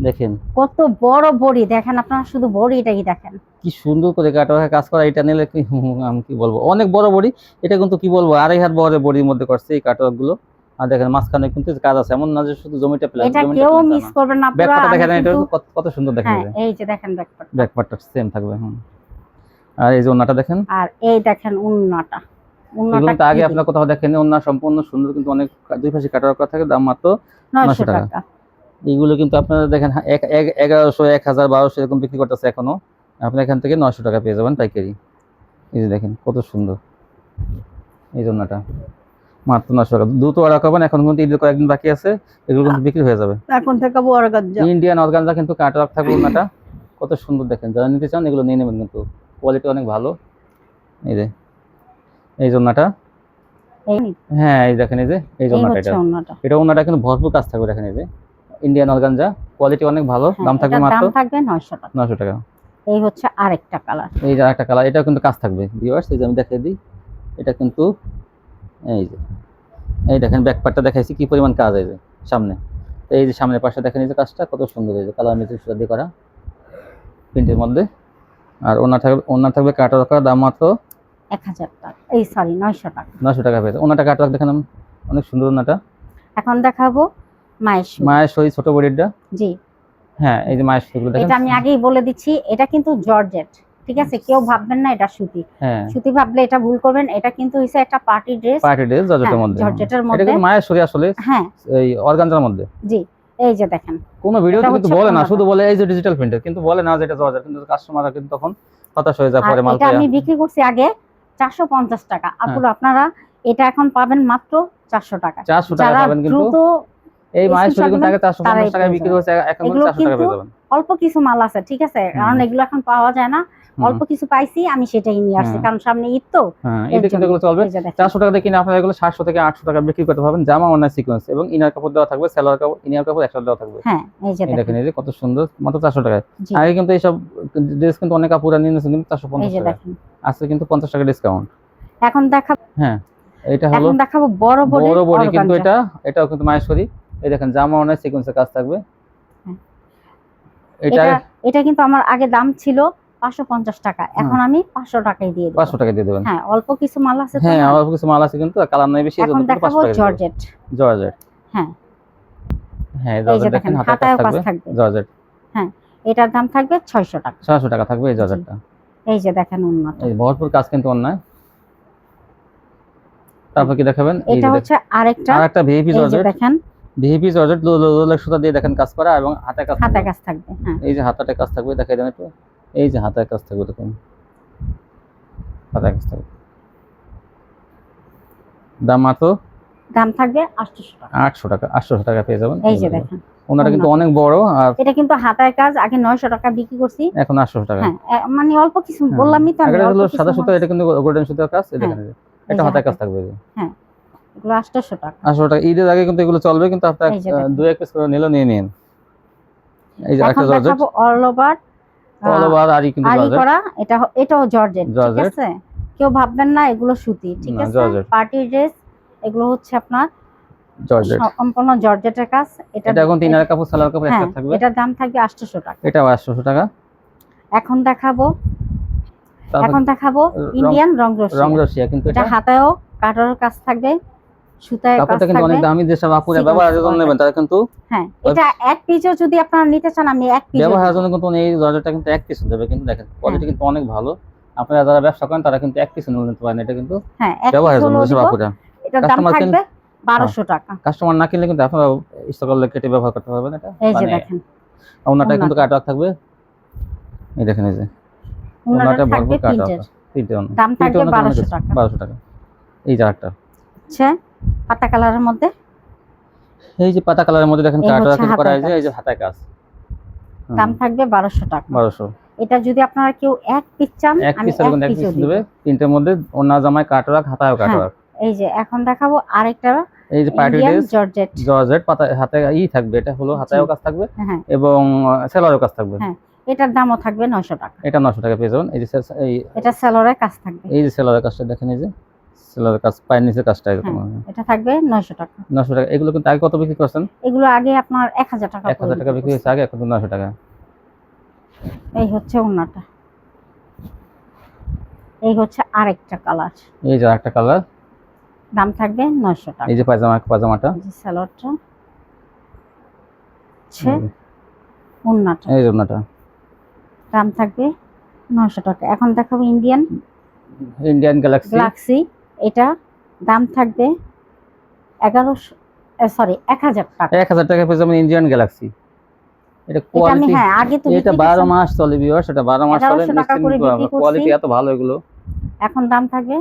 Speaker 1: দেখেন
Speaker 2: কত বড় বড়ি, দেখেন আপনারা শুধু বড়িটাই দেখেন
Speaker 1: কি সুন্দর করে কাটওয়ার্কে কাজ করা। এটা নিলে কি আমি কি বলবো, অনেক বড় বড়ি। এটা কিন্তু কি বলবো, 2.5 হাত বড় বড়ির মধ্যে করছে এই কাটওয়ার্ক গুলো। আর দেখেন মাঝখানে কিন্তু কাজ আছে, এমন না যে শুধু জমিটা প্লেন।
Speaker 2: এটা কেউ মিস করবেন না।
Speaker 1: ব্যাকপার্টটা দেখেন, এটা কত সুন্দর দেখেন।
Speaker 2: এই যে দেখেন
Speaker 1: ব্যাকপার্টটা সেম থাকবে। আর এই যে ওন্নাটা দেখেন,
Speaker 2: আর এই দেখেন ওন্নাটা,
Speaker 1: এগুলো তো আগে আপনারা কোথাও দেখেন। ওন্না সম্পূর্ণ সুন্দর, কিন্তু অনেক দুই পাশে কাটওয়ার্ক করা থাকে। দাম মাত্র 900 টাকা। এইগুলো কিন্তু আপনারা দেখেন 1100, 1000, 1200 এরকম বিক্রি করতেছে এখনো। আপনি এখান থেকে 900 টাকা পেয়ে যাবেন পাইকারি। এই যে দেখেন কত সুন্দর এই জন্যটা, মাত্র 900 টাকা। দ্রুত অর্ডার করবেন, এখন কিন্তু ঈদের কয়েকদিন বাকি আছে, এগুলো কিন্তু বিক্রি হয়ে যাবে।
Speaker 2: এখন থেকে অর্গানজা,
Speaker 1: ইন্ডিয়ান অর্গানজা কিন্তু কাটওয়ার্ক থাকবে। ওন্নাটা কত সুন্দর দেখেন, যারা নিতে চান এগুলো নিয়ে নেবেন, কিন্তু কোয়ালিটি অনেক ভালো। এই যে এই জন্যটা, হ্যাঁ এই দেখেন, এই যে এই জন্যটা, এটা ওন্নাটা কিন্তু ভরপুর কাজ থাকবে। দেখেন এই যে ইন্ডিয়ান অর্গানজা, কোয়ালিটি অনেক ভালো। দাম থাকবে মাত্র
Speaker 2: 900 টাকা।
Speaker 1: 900 টাকা।
Speaker 2: এই হচ্ছে আরেকটা কালার,
Speaker 1: এই যে আরেকটা কালার, এটাও কিন্তু কাজ থাকবে ভিউয়ার্স। এই যে আমি দেখিয়ে দিই, এটা কিন্তু এই যে এই দেখেন ব্যাকপার্টটা দেখাইছি কি পরিমাণ কাজ। এই যে সামনে, এই যে সামনের পাশে দেখেন এই যে কাজটা কত সুন্দর, এই যে কালার মিক্স দিয়ে করা প্রিন্টের মধ্যে। আর ওন্না থাকবে কাটওয়ার্ক করা। দাম মাত্র
Speaker 2: 1000 টাকা, এই সরি 900 টাকা।
Speaker 1: 900 টাকা পেয়েছে। ওন্নাটা কাটওয়ার্ক দেখেন অনেক সুন্দর ওন্নাটা।
Speaker 2: এখন দেখাবো
Speaker 1: মায়ের সই ছোট বডিটা।
Speaker 2: জি
Speaker 1: হ্যাঁ, এই যে মায়ের সইগুলো দেখেন।
Speaker 2: এটা আমি আগেই বলে দিচ্ছি, এটা কিন্তু জর্জেট, ঠিক আছে? কেউ ভাববেন না এটা সুতি।
Speaker 1: হ্যাঁ,
Speaker 2: সুতি ভাবলে এটা ভুল করবেন। এটা কিন্তু হইছে একটা পার্টি ড্রেস, জর্জেটের মধ্যে। এটা
Speaker 1: কিন্তু মায়ের সই আসলে, হ্যাঁ, এই অর্গানজার মধ্যে।
Speaker 2: জি এই যে দেখেন,
Speaker 1: কোনো ভিডিওতে কিন্তু বলে না, শুধু বলে এই যে ডিজিটাল প্রিন্টের, কিন্তু বলে না যে এটা জর্জেট। কিন্তু কাস্টমাররা কিন্তু তখন হতাশ হয়ে যায় পরে মাল পেয়ে।
Speaker 2: এটা আমি বিক্রি করছি আগে 450 টাকা। আপুরা আপনারা এটা এখন পাবেন মাত্র 400 টাকা।
Speaker 1: 400 টাকা পাবেন। কিন্তু এই মায়ের সই কিন্তু আগে 450 টাকা বিক্রি হচ্ছে, এখন 400 টাকা পেয়ে যাবেন।
Speaker 2: অল্প কিছু মাল আছে, ঠিক আছে? কারণ এগুলো এখন পাওয়া যায় না। অল্প কিছু পাইছি, আমি সেটাই নিয়ে আসছি, কারণ সামনে ঈদ তো।
Speaker 1: ঈদে কিন্তু এগুলো চলবে। 400 টাকা দিয়ে কিনে আপনারা এগুলো 700 থেকে 800 টাকা বিক্রি করতে পারবেন। জামা অন্য সিকোয়েন্স এবং ইনার কাপড় দেওয়া থাকবে, সালোয়ার কাপড়, ইনার কাপড় একসাথে দেওয়া থাকবে।
Speaker 2: হ্যাঁ, এই যে দেখেন,
Speaker 1: এই যে কত সুন্দর, মাত্র 400 টাকায়। আগে কিন্তু এইসব ড্রেস কিন্তু অনেক কাপড় নিয়ে নিয়েছেন, কিন্তু 450 টাকা। আছে কিন্তু 50 টাকা ডিসকাউন্ট।
Speaker 2: এখন দেখাবো,
Speaker 1: হ্যাঁ এটা হলো,
Speaker 2: এখন দেখাবো বড়
Speaker 1: বডি। কিন্তু এটাও কিন্তু মায়েশ্বরী। এই দেখেন জামা অন্য সিকোয়েন্সের কাজ থাকবে।
Speaker 2: এটা কিন্তু আমার আগে দাম ছিল 550 টাকা, এখন আমি 500 টাকায় দিয়ে দেব।
Speaker 1: 500 টাকা দিয়ে দেবেন।
Speaker 2: হ্যাঁ, অল্প কিছু মাল আছে তো।
Speaker 1: হ্যাঁ, অল্প কিছু মাল আছে, কিন্তু কালার নাই বেশি,
Speaker 2: এখন দেখাবো জর্জেট। হ্যাঁ
Speaker 1: হ্যাঁ, জর্জেট দেখেন, হাতায় কাজ থাকবে জর্জেট।
Speaker 2: হ্যাঁ, এটার দাম থাকবে 600 টাকা।
Speaker 1: 600 টাকা থাকবে এই জর্জেটটা।
Speaker 2: এই যে দেখেন ওন্নাটা,
Speaker 1: এই ভরপুর কাজ কিন্তু অন্যায়। তারপর কি দেখাবেন?
Speaker 2: এটা হচ্ছে আরেকটা ভিপি জর্জেট। দেখেন
Speaker 1: ভিপি জর্জেট, লোলের সুতা দিয়ে দেখেন কাজ করা, এবং হাতায় কাজ
Speaker 2: থাকবে। হ্যাঁ,
Speaker 1: এই যে হাতাতে কাজ থাকবে, দেখাই দেন একটু। এই যে হাতায় কাজ থাকবে, দেখুন হাতায় কাজ থাকবে। দাম থাকবে 800 টাকা। 800 টাকা পেয়ে যাবেন। এই যে দেখেন ওনাটা কিন্তু অনেক বড়। আর
Speaker 2: এটা কিন্তু হাতায় কাজ, আগে 900 টাকা বিক্রি করছি,
Speaker 1: এখন 800 টাকা।
Speaker 2: হ্যাঁ, মানে অল্প কিছু বললামই তো আমি।
Speaker 1: এটা হলো সাদা সুতা, এটা কিন্তু গোল্ডেন সুতার কাজ। এই দেখেন এটা হাতায় কাজ থাকবে।
Speaker 2: হ্যাঁ, এগুলো 800 টাকা।
Speaker 1: 800 টাকা। ঈদের আগে কিন্তু এগুলো চলবে, কিন্তু আপনারা 2-1 পিস করে নিলে নিয়ে নিন। এই যে একটা জর্জেট, অল ওভার আরি কিন্তু জর্জেট করা।
Speaker 2: এটাও জর্জেট, ঠিক আছে? কেউ ভাববেন না এগুলো সুতি, ঠিক আছে? পার্টি ড্রেস এগুলো হচ্ছে আপনার জর্জেট, সম্পূর্ণ জর্জেটের কাজ। এটা
Speaker 1: এখন তিনার কাপড়, সালোয়ার কাপড় একটা থাকবে।
Speaker 2: এটার দাম থাকবে 800 টাকা।
Speaker 1: এটাও 800 টাকা।
Speaker 2: এখন দেখাবো ইন্ডিয়ান রংরসিয়া।
Speaker 1: কিন্তু
Speaker 2: এটা হাতায়ও কাটার কাজ থাকবে, সুতায় কাজ থাকবে।
Speaker 1: কিন্তু অনেক দামি, যেসব আপুরা ব্যবহারের জন্য নেবেন তারা কিন্তু,
Speaker 2: হ্যাঁ, এটা এক পিসও যদি আপনারা নিতে চান, আমি এক পিস
Speaker 1: ব্যবহারের জন্য কিন্তু এই জর্জেটটা কিন্তু এক পিস দেবে। কিন্তু দেখেন কোয়ালিটি কিন্তু অনেক ভালো। আপনারা যারা ব্যবসা করেন তারা কিন্তু এক পিস নিতে পারেন। এটা কিন্তু ব্যবহারের জন্য যেসব আপুরা,
Speaker 2: এটার দাম থাকবে 1200 টাকা।
Speaker 1: কাস্টমার না কিনলে কিন্তু আপনারা স্টক কেটে ব্যবহার করতে পারবেন। এটা
Speaker 2: এই যে দেখেন
Speaker 1: ওনাটা কিন্তু কাটওয়ার্ক থাকবে। এই দেখেন, এই যে ওনাটা ভরপুর কাটওয়ার্ক।
Speaker 2: দাম থাকবে 1200 টাকা।
Speaker 1: 1200 টাকা। এই যে আরেকটা
Speaker 2: আচ্ছা পাতা কালারের মধ্যে,
Speaker 1: এই যে পাতা কালারের মধ্যে দেখেন কাটওয়ার্ক করা আছে, এই যে হাতায় কাজ।
Speaker 2: দাম থাকবে 1200 টাকা।
Speaker 1: 1200।
Speaker 2: এটা যদি আপনারা কেউ এক পিস চান, আমি এক পিস দেব।
Speaker 1: তিনটার মধ্যে ওন্না জামায় কাটওয়ার্ক, হাতায়ও কাটওয়ার্ক।
Speaker 2: এই যে এখন দেখাবো আরেকটা,
Speaker 1: এই যে পার্টি ড্রেস
Speaker 2: জর্জেট।
Speaker 1: জর্জেট পাতা হাতে থাকবে, এটা হলো হাতায়ও কাজ থাকবে এবং সেলরেও কাজ থাকবে।
Speaker 2: হ্যাঁ, এটার দামও থাকবে 900 টাকা।
Speaker 1: এটা 900 টাকা পেয়ে যাবেন। এই যে
Speaker 2: এটা সেলরের কাজ থাকবে,
Speaker 1: এই যে সেলরের কাজটা দেখেন, এই যে সেলরের কাজ, পায়ের নিচে কাজটা এরকম।
Speaker 2: এটা থাকবে 900 টাকা।
Speaker 1: 900 টাকা। এগুলো কিন্তু আগে কত বিক্রি করছেন?
Speaker 2: এগুলো আগে আপনার 1000 টাকা।
Speaker 1: 1000 টাকা বিক্রি হয়েছে আগে, এখন 900 টাকা।
Speaker 2: এই হচ্ছে ওন্নাটা, এই হচ্ছে আরেকটা কালার,
Speaker 1: এই যে আরেকটা কালার,
Speaker 2: দাম থাকবে 900 টাকা।
Speaker 1: এই যে পাজামাটা,
Speaker 2: এই যে সালোয়ারটা, আচ্ছা ওন্নাটা,
Speaker 1: এই যে ওন্নাটা,
Speaker 2: দাম থাকবে 900 টাকা। এখন দেখাবো
Speaker 1: ইন্ডিয়ান গ্যালাক্সি।
Speaker 2: এটা দাম থাকবে 1000 টাকা।
Speaker 1: 1000 টাকা পেয়ে যাবেন ইন্ডিয়ান গ্যালাক্সি। এটা কোয়ালিটি,
Speaker 2: আগে তো
Speaker 1: এটা 12 মাস চলে ভিউয়ার্স, এটা 12 মাস চলে, কোয়ালিটি এত ভালো এগুলো।
Speaker 2: এখন দাম থাকবে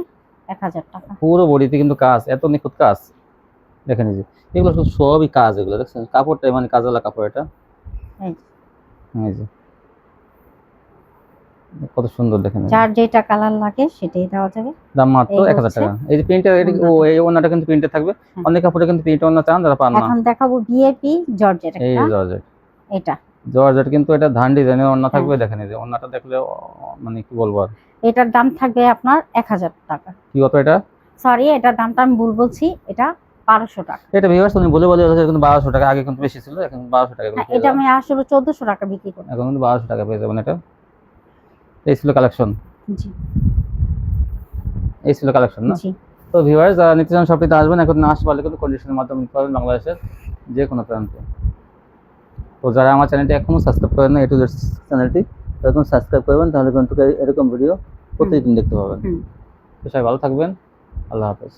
Speaker 2: 1000 টাকা।
Speaker 1: পুরো বডিতে কিন্তু কাজ, এত নিখুঁত কাজ দেখেন। এই যে এগুলো সবই কাজ, এগুলো দেখছেন কাপড়টা মানে কাজওয়ালা কাপড়। এটা এই যে কত সুন্দর দেখেন,
Speaker 2: যার যেটা কালার লাগে সেটাই দেওয়া যাবে।
Speaker 1: দাম মাত্র 1000 টাকা। এই যে প্রিন্টার, এই ওন্নাটা কিন্তু প্রিন্টে থাকবে, অনেক কাপড়ে কিন্তু প্রিন্ট ওন্না চান যারা পান না।
Speaker 2: এখন দেখাবো ভিআইপি জর্জেট।
Speaker 1: এই জর্জেট,
Speaker 2: এটা
Speaker 1: জর্জেট কিন্তু এটা ধান ডিজাইনের ওন্না থাকবে। দেখেন এই যে ওন্নাটা দেখলে মানে কি বলবো আর,
Speaker 2: এটার দাম থাকবে আপনার 1000 টাকা।
Speaker 1: কি কত এটা?
Speaker 2: সরি, এটার দামটা আমি ভুল বলছি, এটা 1200 টাকা।
Speaker 1: এটা ভিউয়ার্স উনি বলে কিন্তু 1200 টাকা, আগে কিন্তু বেশি ছিল, এখন 1200 টাকা।
Speaker 2: এটা আমি আসলে 1400 টাকা বিক্রি করি,
Speaker 1: এখন কিন্তু 1200 টাকা পেয়ে যাবেন। এটা এই ছিল কালেকশন।
Speaker 2: জি,
Speaker 1: এই ছিল কালেকশন না?
Speaker 2: জি।
Speaker 1: তো ভিউয়ার্স যারা নিতে চান শপটিতে আসবেন, এখন না আসতে পারলে কিন্তু কন্ডিশনের মাধ্যমে নিতে পারবেন বাংলাদেশের যে কোনো প্রান্তে। তো যারা আমার চ্যানেলটি এখনো সাবস্ক্রাইব করেন না, A to Z চ্যানেলটি, তখন সাবস্ক্রাইব করবেন, তাহলে কিন্তু এরকম ভিডিও প্রতিদিন দেখতে পাবেন। তো সবাই ভালো থাকবেন, আল্লাহ হাফেজ।